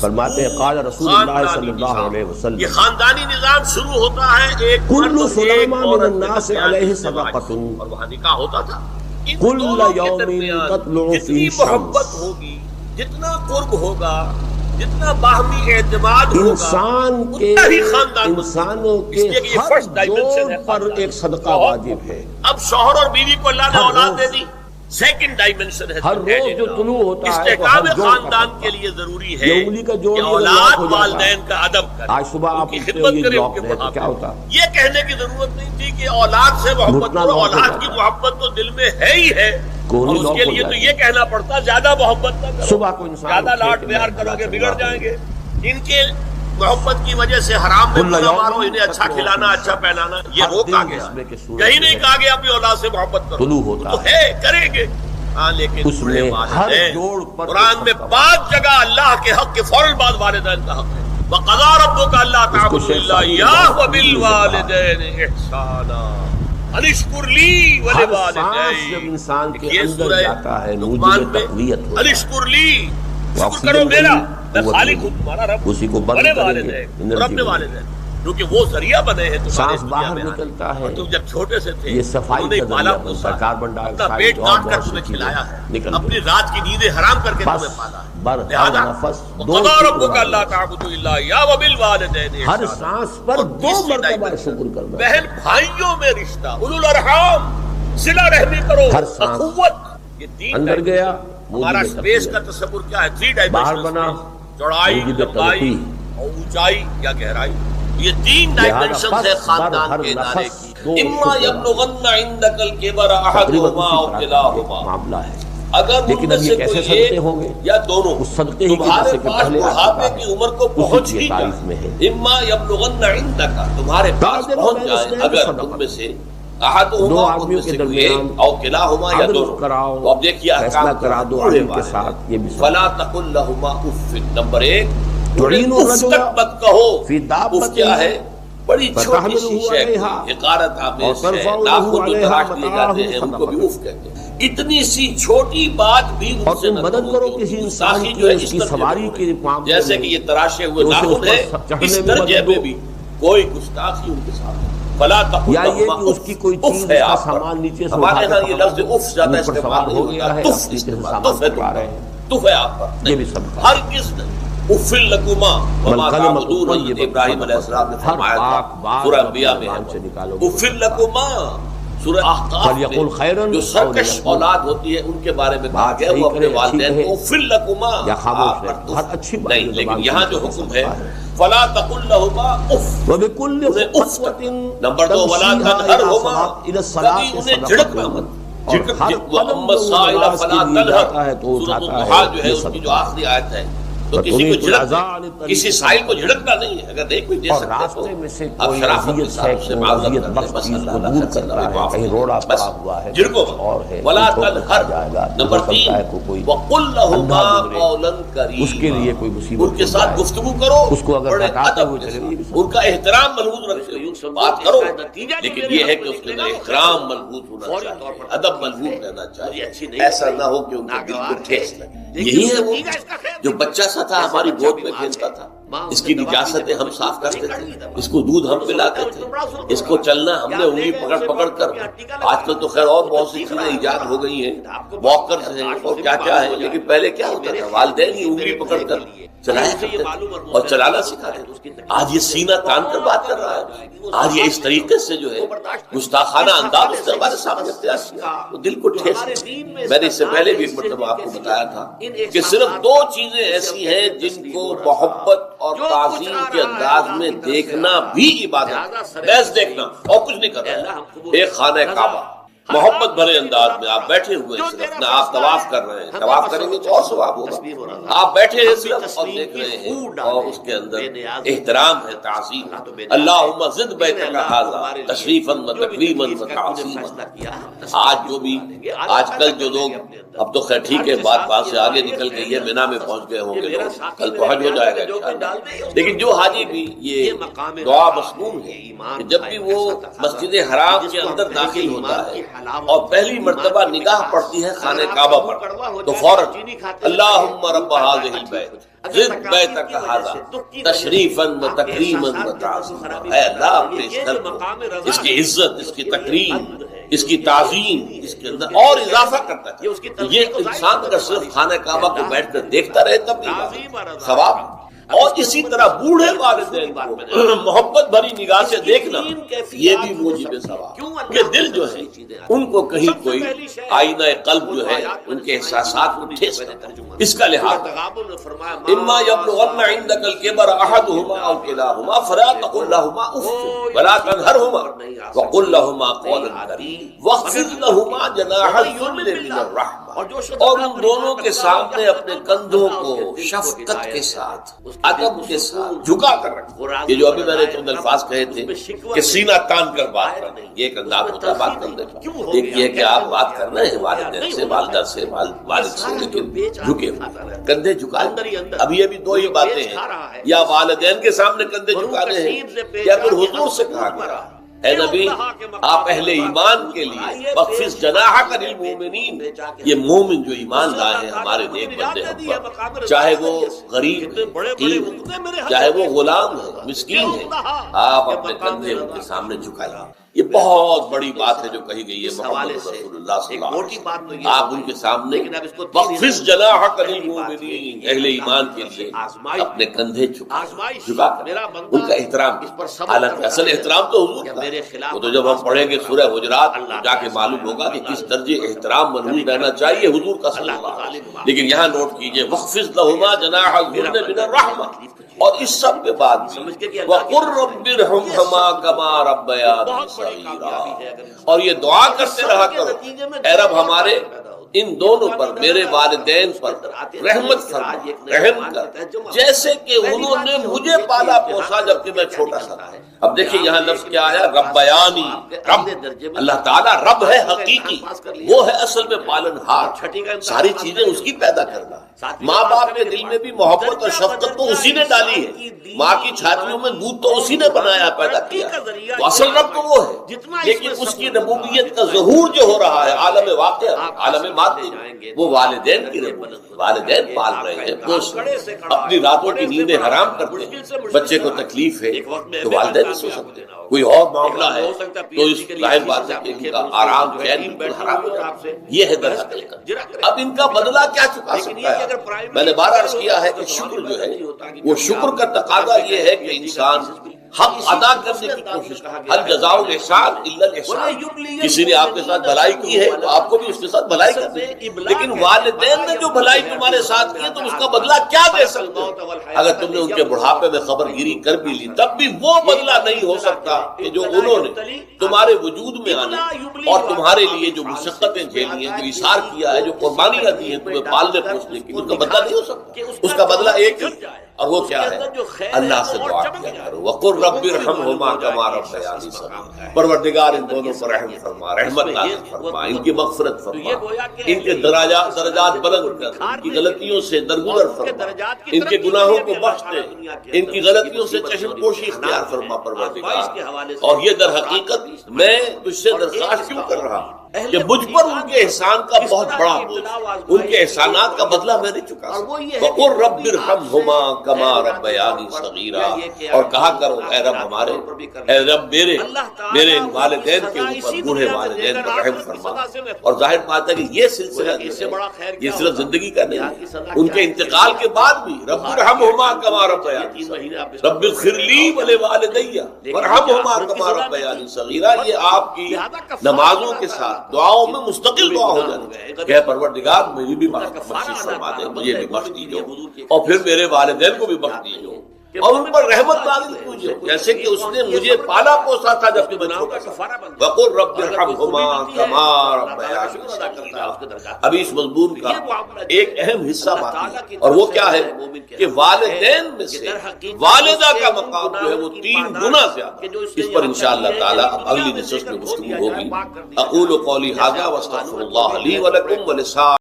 فرماتے ہیں قال رسول اللہ صلی اللہ علیہ وسلم، یہ خاندانی نظام شروع ہوتا ہے ایک کل سلامہ من الناس علیہ صدقۃ، اور وہاں نکاح ہوتا تھا. ان کل دونوں کے یوم درمیان تطلع فی جتنی الشمس، محبت ہوگی، جتنا قرب ہوگا، جتنا باہمی اعتماد ہوگا، انسان کے اتنا ہی خاندان انسانوں اس کے لیے کہ یہ ہر فرسٹ ڈائمنشن ہے جوڑ پر خاندان. ایک صدقہ واجب ہے. اب شوہر اور بیوی کو اللہ نے ہر اولاد روز، دے دی، سیکنڈ ڈائمنشن ہے. ہر روز جو طلوع ہوتا ہے تو استحکام ہر جوڑ خاندان کا کے لیے ضروری یہ ہے انگلی کا جوڑ کہ یہ اولاد لاکھ ہو جاتا. والدین کا ادب کرے، آج صبح آپ ان کی اٹھتے ہو خدمت یہ کرے، ان بلاک کے رہے تو بڑھاپے کیا ہوتا؟ یہ کہنے کی ضرورت نہیں تھی کہ اولاد سے محبت گھٹنا کرو. لاک ہو اولاد جاتا. کی محبت تو دل میں ہے ہی ہے، کوہنی اور اس لاک کے ہو لیے تو جاتی. یہ کہنا پڑتا زیادہ محبت نہ کرو. صبح کو انسان زیادہ اٹھے لاڈ کہ پیار میں کرو گے اللہ بگڑ سے جائیں گے. ان کے محبت کی وجہ سے حرام میں نہ مارو، انہیں اچھا کھلانا، اچھا پہنانا یہ روکا گیا. کہیں نہیں کہا گیا اپنی اولاد سے محبت کرو. طلوع ہوتا تو ہے، کریں گے. ہاں لیکن اس میں ہر جوڑ پر قرآن میں 5 جگہ اللہ کے حق کے فوراً بعد والدین کا حق ہے. وَقَضَىٰ رَبُّكَ أَلَّا تَعْبُدُوا إِلَّا إِيَّاهُ وَبِالْوَالِدَيْنِ إِحْسَانًا أَنِ اشْكُرْ لِي ہر سانس وَلِوَالِدَيْكَ. جب انسان کے یہ اندر سورہ جاتا ہے موجب لقمان میں تقویت ہوتا أَنِ ہے. اشْكُرْ لِي، شکر آکسیجن کرو میرا، میں قوت خالق ملی. ہوں تمہارا رب، اسی کو بند بڑے کریں گے، والدین اور انرجی اپنے ملے. والدین کیونکہ وہ ذریعہ بنے ہیں تمہارے سانس دنیا باہر میں آنے. نکلتا ہے، اور تم جب چھوٹے سے تھے یہ صفائی انہوں نے کا پالا ذریعہ پوسا بنتا ہے. کاربن ڈائی اپنا آکسائڈ پیٹ اور کاٹ کر بہت سی تمہیں چیزیں کھلایا ہے، نکلتی اپنی ہیں. رات کی نیندیں حرام کر کے بس تمہیں پالا ہے. بر ہر لہذا نفس دو وَقَضَىٰ شکر رَبُّكَ أَلَّا والدین. تَعْبُدُوا إِلَّا إِيَّاهُ وَبِالْوَالِدَيْنِ ہر إِحْسَانًا. سانس پر اور 2 تیسری مرتبہ ڈائمنشن، شکر کرنا. بہن بھائیوں میں رشتہ، اولو الارحام، صلہ رحمی کرو، ہر سانس اخوت. یہ 3 اندر گیا ہمارا موجب اسپیس کا تقویت. تصور کیا ہے؟ 3 باہر ڈائمنشن، بنا چوڑائی، موجب لمبائی ترقی. اور اونچائی یا گہرائی. یہ 3 لہذا ڈائمنشن ہے پس بر خاندان ہر کے ادارے نفس کی. دو اما شکر یبلغن عندک الکبر تقریباً احدہما اسی او طرح کا کلاہما، معاملہ ہے. اگر ان لیکن میں اب سے یہ کیسے کوئی ایک صدقے ہوں گے؟ یا دونوں اس صدقے ہی کی تمہارے جیسے کہ پاس پہلے آ بڑھاپے چکا کی ہے عمر کو پہنچ اسی ہی کی تعریف میں جائے، ہے. اما یبلغن عندک، تمہارے پاس بعد پہنچ میں جائے اس نے اگر صدقہ ان میں سے دو احدہما، ان آدمیوں میں کے سے کوئی درمیان ایک او کلاہما یا عدل دونوں. کراؤ، تو اب دیکھیے فیصلہ احکام کرا دو پورے عدل کے والے ساتھ. یہ بھی فلا تقل لہما اف. نمبر 1 تعین اف الرجل تک مت کہو. فی دابۃ اف کیا ہے؟ بڑی چھوٹی سی شے علیہا حقارت اور آمیز ہے، ترفع ناخن جو علیہا تراش لیے جاتے ہیں ان کو بھی متاعہ اف کہتے ہیں. اتنی سی چھوٹی بات بھی ان اور سے تم نہ مدد کہو کرو کہ کسی ان انسان گستاخی کی جو ہے اس اس کی درجے سواری میں کے ہو. معاملے جیسے میں کہ یہ تراشے ہوئے کہ اسے اس ناخن پر ہے، چڑھنے اس میں درجے مدد میں دو. بھی کوئی گستاخی ان کے ساتھ فلا تقل یا یہ لہما کہ اس کی کوئی اف چیز ہے اس کا آپ پر. سامان نیچے سے ہمارے اٹھا ہاں کے یہ لفظ اف زیادہ اوپر استعمال سوار نہیں ہو گیا ہوتا. ہے، تف اپنی استعمال، سامان تف ہے پکڑا رہے ہیں. تف ہے آپ پر. یہ بھی سب ہر کس افل لکما وما تعبدون، بل حضرت ابراہیم علیہ السلام نے ہر فرمایا پاک تھا بات سورہ اپنی انبیاء میں زبان سے نکالو. افل لکما، سورہ احقاف فلیقل خیرا میں جو او سرکش لیقل. اولاد ہوتی ہے ان کے بارے میں کہا بات گیا صحیح وہ اپنے کرے، اچھی والدین کہے کو افل لکما، یا خاموش آپ رہے. پر ہر اچھی بات نہیں. جو لیکن زبان یہاں سے جو نکل حکم سکتا ہے فلا تقل لهما اف، وبكل انہیں اف خطوة نمبر 2 ولا تنهرهما، الى الصلاة کبھی انہیں جھڑکنا مت. اور ہر قدم جو سائل نماز فلا کے لیے جاتا ہے تنهر، تو سورۃ اٹھاتا الضحیٰ ہے جو ہے یہ اس کی سب. جو آخری آیت ہے تو کسی کو جھڑکنا، کسی سائل کو جھڑکنا نہیں ہے. اگر نہیں کوئی دے اور سکتے راستے میں سے اب کوئی شرافت کے اذیت ساتھ ہے اس سے کوئی معذرت اذیت کرتے بخش بس چیز اللہ کو اللہ دور سے کرتا ہے. معاف کہیں کرے. روڑا بس پڑا ہوا ہے جھڑکو اور ہے ولا ٹھوکر کھا تنهر. جائے گا. نمبر ہو سکتا ہے 3 کوئی وقل لهما اندھا گزرے، قولا کریما، اس کے لیے کوئی مصیبت ان کے ہو ساتھ جائے، گفتگو کرو، اس کو اگر بڑے ہٹاتے ادب ہوئے کے چلے ساتھ، یہ بھی ان کا احترام ملحوظ رکھو. بات کرو لیکن یہ ہے کہ اس کے اندر احترام ملحوظ ہونا چاہیے، ادب ملحوظ رہنا چاہیے. ایسا نہ ہو کہ ان کے دل کو ٹھیس لگے. یہی ہے وہ جو بچہ سا تھا ہماری گود میں کھیلتا تھا، اس کی نجاستیں ہم صاف کرتے تھے، اس کو دودھ ہم پلاتے تھے، اس کو چلنا ہم نے انگلی پکڑ پکڑ کر. آج کل تو خیر اور بہت سی چیزیں ایجاد ہو گئی ہیں، واکرز ہیں اور کیا کیا ہے، لیکن پہلے کیا ہوتا تھا والدین ہی انگلی پکڑ کر چلایا کرتے تھے اور چلانا سکھاتے تھے. آج یہ سینہ تان کر بات کر رہا ہے، آج یہ اس طریقے سے جو ہے گستاخانہ انداز اس نے ہمارے سامنے اختیار کیا، وہ دل کو ٹھیس. میں نے اس سے پہلے بھی ایک مرتبہ آپ کو بتایا تھا کہ صرف 2 چیزیں ایسی ہیں جن کو محبت اور تعظیم کے انداز میں دیکھنا بھی عبادت، بس دیکھنا اور کچھ نہیں کرنا. ایک خانہ کعبہ محبت بھرے انداز میں آپ بیٹھے ہوئے ہیں، صرف نہ آپ طواف کر رہے ہیں، طواف کریں گے تو اور ثواب ہوگا. آپ بیٹھے ہیں صرف اور دیکھ رہے ہیں اور اس کے اندر احترام ہے، تعظیم. اللہم زد بیتک ھذا تشریفا و تکریما و تعظیما. آج جو بھی آج کل جو لوگ، اب تو خیر ٹھیک ہے بات سے آگے نکل گئی ہے، مینا میں پہنچ گئے ہوں گے لوگ، کل تو حج ہو جائے گا انشاءاللہ. لیکن جو حاجی بھی یہ دعا مسنون ہے کہ جب بھی وہ مسجد حرام کے اندر داخل ہوتا ہے اور پہلی مرتبہ نگاہ پڑتی ہے خانہ کعبہ پر تو فوراً اللہم رب ھذہ البیت زد بیتک ھذا تشریفا و تکریما و تعظیما، اے اللہ اپنے اس گھر کو، اس کی عزت، اس کی تکریم، اس کی تعظیم، اس کے اندر اور اضافہ کرتا ہے۔ یہ انسان اگر صرف خانہ کعبہ کو بیٹھ کر دیکھتا رہے تب نہیں ثواب، اور اسی طرح بوڑھے والدین کو محبت بھری نگاہ سے دیکھنا یہ بھی موجب ثواب، کہ دل جو ہے ان کو کہیں کوئی آئینہ قلب جو ہے ان کے احساسات کو ٹھیس نہ کرے۔ اس کا لحاظ اما یبلغن عندک الکبر احدهما او کلاهما فلا تقل لهما اف ولا تنهرهما وقل لهما قولا کریما واخفض لهما جناح الذل من الرحمہ، اور ان دونوں کے سامنے اپنے کندھوں کو شفقت کے ساتھ، ادب کے ساتھ جھکا کر رکھو۔ یہ جو ابھی میں نے چند الفاظ کہے تھے کہ سینہ تان کر بات کرنا، یہ ایک انداز ہوتا ہے بات کرنے کا۔ ایک یہ کہ آپ بات کر رہے ہیں والدین سے، والدہ سے، والد سے، لیکن جھکے کندھے جھکائے۔ اب یہ بھی دو ہی باتیں ہیں، یا والدین کے سامنے کندھے جھکانے ہیں، یا پھر حضور سے کہا گیا اے نبی آپ اہل ایمان کے لیے بخفض جناحک للمؤمنین، یہ مومن جو ایمان لائے ہیں ہمارے نیک بندے ہم پر، چاہے وہ غریب فقیر چاہے وہ غلام ہے، مسکین ہے، آپ اپنے کندھے ان کے سامنے جھکائیے۔ یہ بہت بڑی بات ہے جو کہی گئی ہے محمد رسول اللہ صلی اللہ علیہ وسلم، آپ ان کے سامنے بخفض جناحک للمؤمنین، اہل ایمان کے لیے اپنے کندھے جھکا کر ان کا احترام کیا۔ حالانکہ اصل احترام تو حضور کا، وہ تو جب ہم پڑھیں گے سورہ حجرات جا کے معلوم ہوگا کہ کس درجے احترام منحوس رہنا چاہیے حضور کا صلی اللہ علیہ وسلم۔ لیکن یہاں نوٹ کیجئے وَخْفِضْ لَهُمَا جَنَاحَ الذُّلِّ مِنَ الرَّحْمَةِ، اور اس سب کے بعد وَقُلْ رَبِّ ارْحَمْهُمَا كَمَا رَبَّيَانِي صَغِيرًا، اور یہ دعا کرتے رہا کرو اے رب ہمارے ان دونوں پر، میرے والدین پر رحمت فرما، رحم کر، جیسے کہ انہوں نے مجھے پالا پوسا جبکہ میں چھوٹا سا تھا۔ اب دیکھیں یہاں لفظ کیا آیا، ربیانی، رب، اللہ تعالیٰ رب ہے حقیقی، وہ ہے اصل میں پالن ہار، ساری چیزیں اس کی پیدا کرنا ہے۔ ماں باپ کے دل میں بھی محبت اور شفقت تو اسی نے ڈالی ہے، ماں کی چھاتیوں میں دودھ تو اسی نے بنایا پیدا کیا، تو اصل رب تو وہ ہے، لیکن اس کی ربوبیت کا ظہور جو ہو رہا ہے عالم واقع، عالم مادی، وہ والدین کی ربوبیت، والدین پال رہے ہیں، وہ اپنی راتوں کی نیندیں حرام کرتے ہیں، بچے کو تکلیف ہے تو والدین نہیں سو سکتے، کوئی اور معاملہ ہے تو اس ظاہر بات ہے کہ ان کا آرام چین حرام ہو جاتا ہے۔ یہ ہے در حقیقت۔ اب ان کا بدلہ کیا چکا سکتا ہے؟ میں نے بار عرض کیا ہے کہ شکر جو ہے وہ شکر کا تقاضا یہ ہے کہ انسان حق ادا کرنے کی کوشش کرے۔ هل جزاء الاحسان الا الاحسان، کسی نے آپ کے ساتھ بھلائی کی ہے تو آپ کو بھی اس کے ساتھ بھلائی کرنی ہے، لیکن والدین نے جو بھلائی تمہارے ساتھ کی ہے تم اس کا بدلہ کیا دے سکتے ہو؟ اگر تم نے ان کے بڑھاپے میں خبر گیری کر بھی لی تب بھی وہ بدلہ نہیں ہو سکتا کہ جو انہوں نے تمہارے وجود میں آنے اور تمہارے لیے جو مشقتیں جھیلی ہیں، جو ایثار کیا ہے، جو قربانیاں دی ہیں تمہیں پالنے پوسنے کی، ان کا بدلہ نہیں ہو سکتا۔ اس کا بدلہ ایک ہی، اور وہ کیا ہے؟ اللہ سے دعا کیا کرو وَقُلْ رَبِّ ارْحَمْهُمَا كَمَا رَبَّيَانِي صَغِيرًا، پروردگار ان دونوں پر رحم فرما، رحمت نازل فرما، ان کی مغفرت فرما، ان کے درجات بلند کر، ان کی غلطیوں سے درگزر فرما، ان کے گناہوں کو بخش دے، ان کی غلطیوں سے چشم پوشی اختیار فرما پروردگار۔ اور یہ در حقیقت میں تجھ سے درخواست کیوں کر رہا ہوں کہ مجھ پر ان کے احسان کا بہت بڑا بوجھ، ان کے احسانات کا بدلہ میں نہیں چکا سکتا۔ وَقُلْ رَبِّ ارْحَمْهُمَا كَمَا رَبَّيَانِي صَغِيرًا، اور کہا کرو اے رب ہمارے، اے رب میرے ان والدین کے اوپر، بوڑھے والدین پر رحم فرما۔ اور ظاہر بات ہے کہ یہ سلسلہ یہ صرف زندگی کا نہیں ہے، ان کے انتقال کے بعد بھی رب ارحمہما کما ربیانی صغیرا، رب اغفر لی ولوالدی وارحمہما کما ربیانی صغیرا، یہ آپ کی نمازوں کے ساتھ دعاؤں میں مستقل دعا ہو جاتی ہے کہ پروردگار مجھے بھی بخشش فرما دے، مجھے بھی بخش دیجو، اور پھر میرے والدین کو بھی بخش دیجو، اور ان پر رحمت نازل کیجیے جیسے کہ اس نے مجھے پالا پوسا تھا جب کہ میں چھوٹا تھا۔ وقل رب ارحمہما کما ربیانی صغیرا۔ ابھی اس مضمون کا ایک اہم حصہ باقی ہے، اور وہ کیا ہے کہ والدین میں سے والدہ کا مقام جو ہے وہ 3 گنا زیادہ۔ اس پر انشاءاللہ تعالی اب اگلی نشست میں گفتگو ہوگی۔ اقول قولی ھذا واستغفر اللہ لی ولکم ولسائر